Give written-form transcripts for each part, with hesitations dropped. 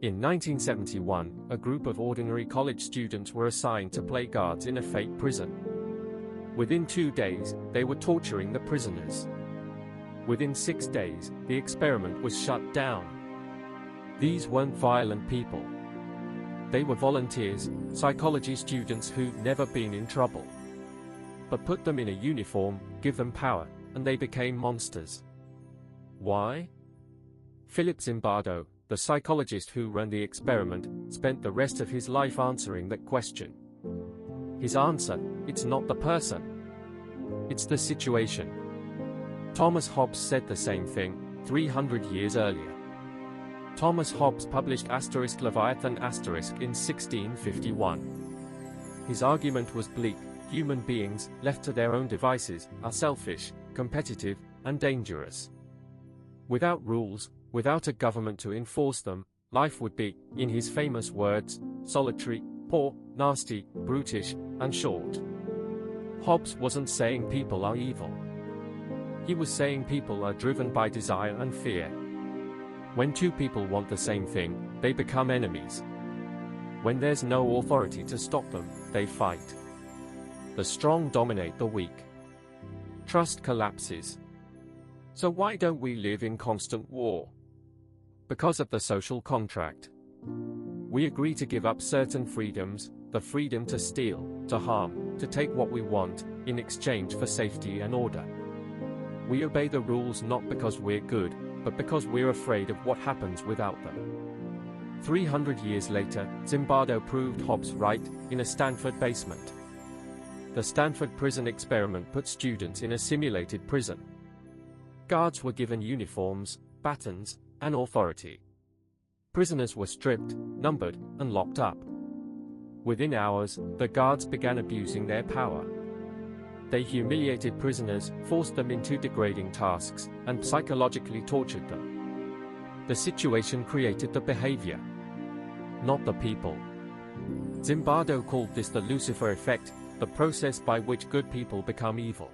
In 1971, a group of ordinary college students were assigned to play guards in a fake prison. Within 2 days, they were torturing the prisoners. Within 6 days, the experiment was shut down. These weren't violent people. They were volunteers, psychology students who'd never been in trouble. But put them in a uniform, give them power, and they became monsters. Why? Philip Zimbardo, the psychologist who ran the experiment, spent the rest of his life answering that question. His answer: it's not the person. It's the situation. Thomas Hobbes said the same thing 300 years earlier. Thomas Hobbes published Leviathan in 1651. His argument was bleak: human beings, left to their own devices, are selfish, competitive, and dangerous. Without rules, without a government to enforce them, life would be, in his famous words, solitary, poor, nasty, brutish, and short. Hobbes wasn't saying people are evil. He was saying people are driven by desire and fear. When two people want the same thing, they become enemies. When there's no authority to stop them, they fight. The strong dominate the weak. Trust collapses. So why don't we live in constant war? Because of the social contract. We agree to give up certain freedoms, the freedom to steal, to harm, to take what we want, in exchange for safety and order. We obey the rules not because we're good, but because we're afraid of what happens without them. 300 years later, Zimbardo proved Hobbes right, in a Stanford basement. The Stanford Prison Experiment put students in a simulated prison. Guards were given uniforms, batons, and authority. Prisoners were stripped, numbered, and locked up. Within hours, the guards began abusing their power. They humiliated prisoners, forced them into degrading tasks, and psychologically tortured them. The situation created the behavior, not the people. Zimbardo called this the Lucifer Effect, the process by which good people become evil.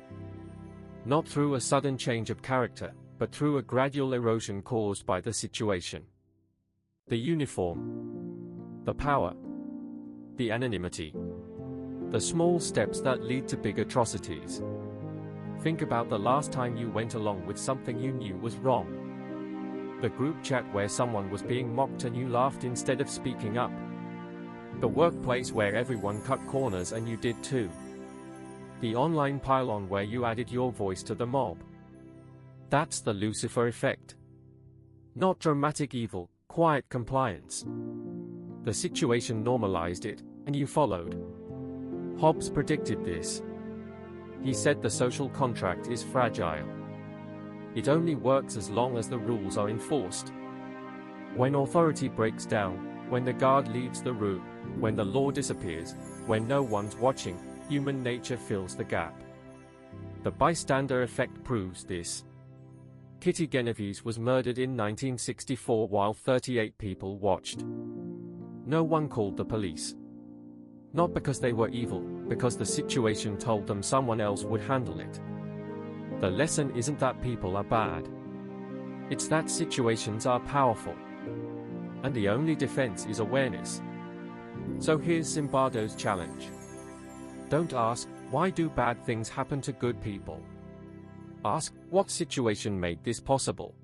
Not through a sudden change of character, but through a gradual erosion caused by the situation. The uniform, the power, the anonymity, the small steps that lead to big atrocities. Think about the last time you went along with something you knew was wrong. The group chat where someone was being mocked and you laughed instead of speaking up. The workplace where everyone cut corners and you did too. The online pile-on where you added your voice to the mob. That's the Lucifer Effect. Not dramatic evil, quiet compliance. The situation normalized it, and you followed. Hobbes predicted this. He said the social contract is fragile. It only works as long as the rules are enforced. When authority breaks down, when the guard leaves the room, when the law disappears, when no one's watching, human nature fills the gap. The bystander effect proves this. Kitty Genovese was murdered in 1964 while 38 people watched. No one called the police. Not because they were evil, because the situation told them someone else would handle it. The lesson isn't that people are bad. It's that situations are powerful. And the only defense is awareness. So here's Zimbardo's challenge. Don't ask, why do bad things happen to good people? Ask, what situation made this possible?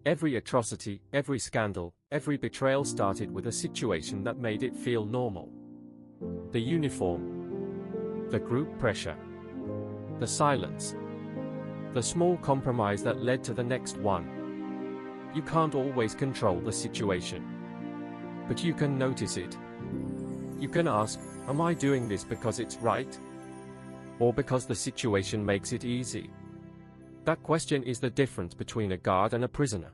Every atrocity, every scandal, every betrayal started with a situation that made it feel normal. The uniform, the group pressure, the silence, the small compromise that led to the next one. You can't always control the situation, but you can notice it. You can ask, am I doing this because it's right? Or because the situation makes it easy? That question is the difference between a guard and a prisoner.